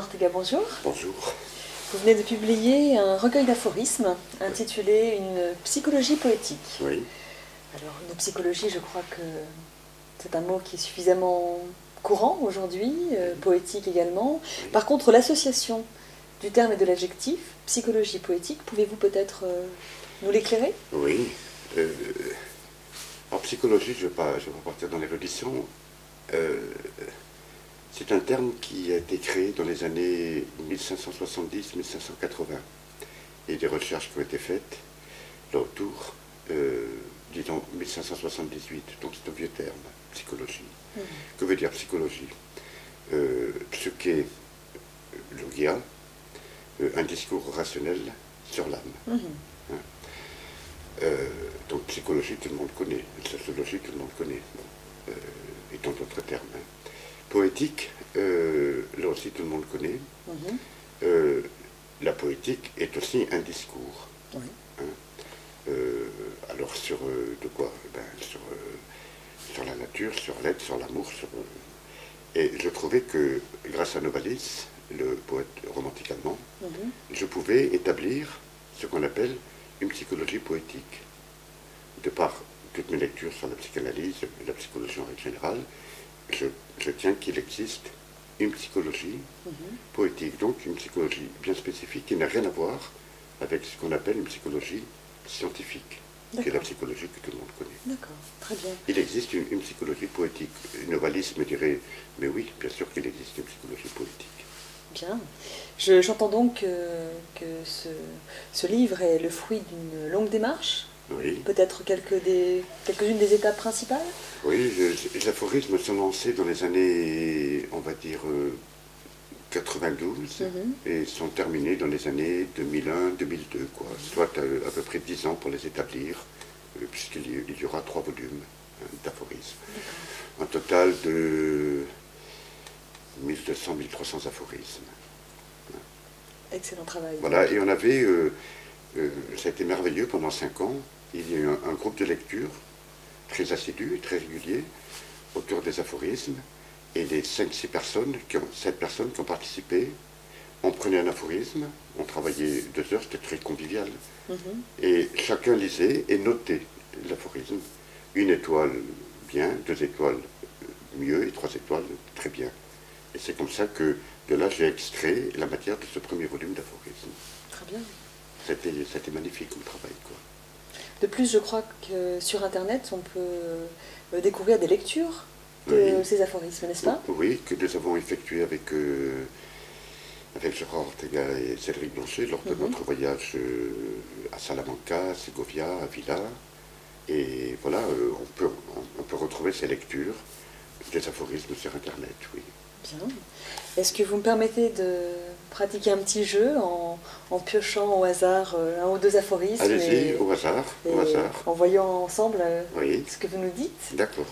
Ortega, bonjour. Bonjour. Vous venez de publier un recueil d'aphorismes intitulé Une psychologie poétique. Oui. Alors, une psychologie, je crois que c'est un mot qui est suffisamment courant aujourd'hui, poétique également. Oui. Par contre, l'association du terme et de l'adjectif, psychologie poétique, pouvez-vous peut-être nous l'éclairer? Oui. En psychologie, je ne vais pas partir dans l'érudition. C'est un terme qui a été créé dans les années 1570-1580. Et des recherches qui ont été faites là autour, disons 1578, donc c'est un vieux terme, psychologie. Que veut dire psychologie? Ce qu'est logia, un discours rationnel sur l'âme. Donc psychologie, tout le monde connaît, sociologie, tout le monde connaît, bon, et tant d'autres termes. Poétique, là aussi tout le monde connaît. La poétique est aussi un discours. Oui. Alors sur de quoi? Sur la nature, sur l'être, sur l'amour. Et je trouvais que grâce à Novalis, le poète romantique allemand, je pouvais établir ce qu'on appelle une psychologie poétique. De par toutes mes lectures sur la psychanalyse, la psychologie en règle générale, je tiens qu'il existe une psychologie poétique, donc une psychologie bien spécifique qui n'a rien à voir avec ce qu'on appelle une psychologie scientifique, qui est la psychologie que tout le monde connaît. D'accord, très bien. Il existe une psychologie poétique. Novalis me dirait, mais oui, bien sûr qu'il existe une psychologie poétique. Bien. J'entends donc que ce livre est le fruit d'une longue démarche. Oui. Peut-être quelques-unes des étapes principales? Oui, les aphorismes sont lancés dans les années, on va dire, 92 et sont terminés dans les années 2001-2002, quoi. Soit à peu près 10 ans pour les établir, puisqu'il y aura 3 volumes d'aphorismes. Un total de 1200-1300 aphorismes. Excellent travail. Voilà, et on avait, ça a été merveilleux pendant 5 ans. Il y a eu un groupe de lecture très assidu, très régulier, autour des aphorismes, et les 5-6 personnes, 7 personnes qui ont participé, on prenait un aphorisme, on travaillait 2 heures, c'était très convivial, et chacun lisait et notait l'aphorisme. 1 étoile bien, 2 étoiles mieux, et 3 étoiles très bien. Et c'est comme ça que, de là, j'ai extrait la matière de ce premier volume d'aphorismes. Très bien. C'était magnifique comme travail, quoi. De plus, je crois que sur Internet, on peut découvrir des lectures de ces aphorismes, n'est-ce pas? Oui, que nous avons effectué avec Gérard Ortega et Cédric Blanchet lors de notre voyage à Salamanca, à Segovia, à Villa. Et voilà, on peut retrouver ces lectures des aphorismes sur Internet, oui. Bien. Est-ce que vous me permettez de pratiquer un petit jeu en piochant au hasard 1 ou 2 aphorismes? Allez-y, au hasard, au hasard. En voyant ensemble Oui. ce que vous nous dites? D'accord.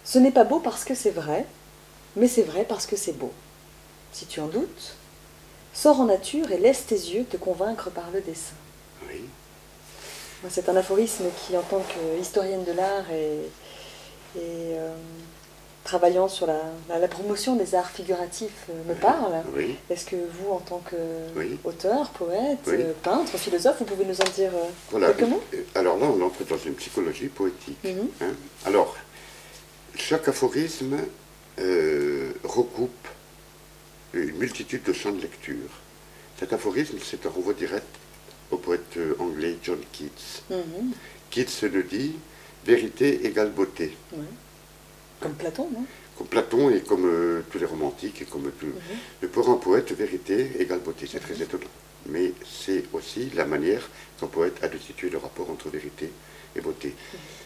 Ce n'est pas beau parce que c'est vrai, mais c'est vrai parce que c'est beau. Si tu en doutes, sors en nature et laisse tes yeux te convaincre par le dessin. Oui. C'est un aphorisme qui, en tant qu'historienne de l'art et travaillant sur la promotion des arts figuratifs, me parle. Oui. Est-ce que vous, en tant qu'auteur, poète, peintre, philosophe, vous pouvez nous en dire quelques mots? Alors là, on entre dans une psychologie poétique. Hein. Alors, chaque aphorisme recoupe une multitude de champs de lecture. Cet aphorisme, c'est un renvoi direct au poète anglais John Keats. Keats nous dit « vérité égale beauté ». Comme Platon, non? Comme Platon et comme tous les romantiques, et comme tout. Mais pour un poète, vérité égale beauté, c'est très étonnant. Mais c'est aussi la manière qu'un poète a de situer le rapport entre vérité et beauté.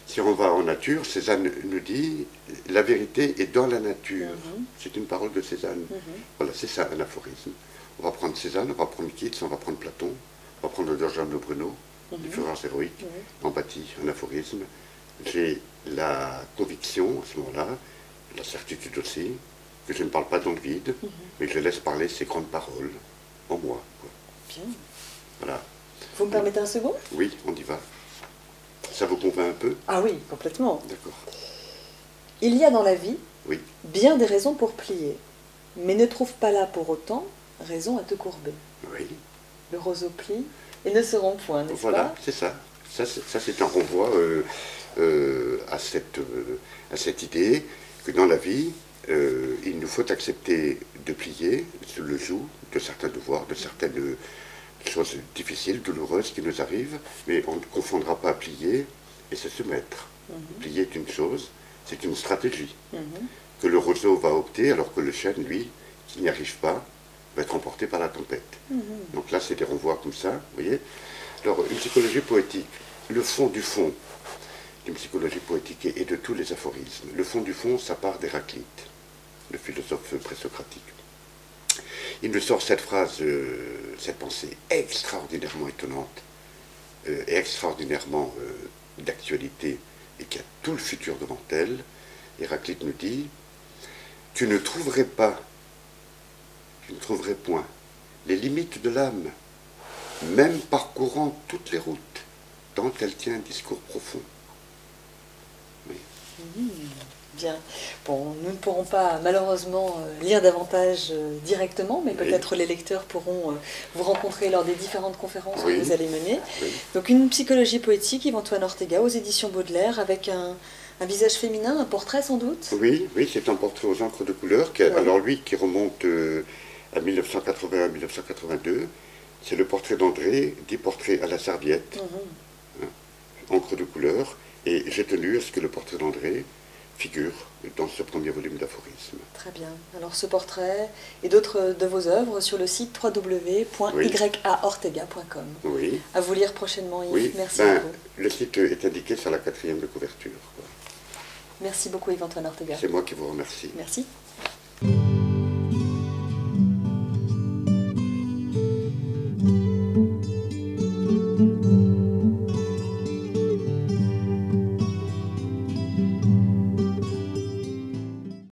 Si on va en nature, Cézanne nous dit « la vérité est dans la nature ». C'est une parole de Cézanne. Voilà, c'est ça un aphorisme. On va prendre Cézanne, on va prendre Keats, on va prendre Platon, on va prendre Giordano Bruno, les Fureurs héroïques, on bâtit un aphorisme. J'ai la conviction, à ce moment-là, la certitude aussi, que je ne parle pas dans le vide, mais que je laisse parler ces grandes paroles en moi. Quoi. Bien. Voilà. Vous me permettez un second? Oui, on y va. Ça vous convainc un peu? Ah oui, complètement. D'accord. Il y a dans la vie Oui. Bien des raisons pour plier, mais ne trouve pas là pour autant raison à te courber. Oui. Le roseau plie et ne se rompt point, n'est-ce Voilà, pas? c'est ça. Ça, c'est un renvoi à cette idée que dans la vie, il nous faut accepter de plier sous le joug de certains devoirs, de certaines choses difficiles, douloureuses qui nous arrivent, mais on ne confondra pas plier et se soumettre. Plier est une chose, c'est une stratégie que le roseau va opter, alors que le chêne, lui, qui n'y arrive pas, va être emporté par la tempête. Donc là, c'est des renvois comme ça, vous voyez. Alors, une psychologie poétique, le fond du fond d'une psychologie poétique et de tous les aphorismes. Le fond du fond, ça part d'Héraclite, le philosophe présocratique. Il nous sort cette phrase, cette pensée extraordinairement étonnante, et extraordinairement d'actualité, et qui a tout le futur devant elle. Héraclite nous dit, tu ne trouverais point les limites de l'âme, même parcourant toutes les routes, tant elle tient un discours profond. Oui. Bien. Bon, nous ne pourrons pas malheureusement lire davantage directement, mais peut-être les lecteurs pourront vous rencontrer lors des différentes conférences que vous allez mener. Oui. Donc une psychologie poétique, Yves-Antoine Ortega, aux éditions Baudelaire, avec un visage féminin, un portrait sans doute? Oui, c'est un portrait aux encres de couleur, alors lui qui remonte à 1981-1982. C'est le portrait d'André, dit portrait à la serviette, encre de couleur, et j'ai tenu à ce que le portrait d'André figure dans ce premier volume d'aphorismes. Très bien. Alors ce portrait et d'autres de vos œuvres sur le site www.yaortega.com. Oui. À vous lire prochainement, Yves. Oui. Merci beaucoup. Le site est indiqué sur la 4e de couverture. Merci beaucoup, Yves-Antoine Ortega. C'est moi qui vous remercie. Merci.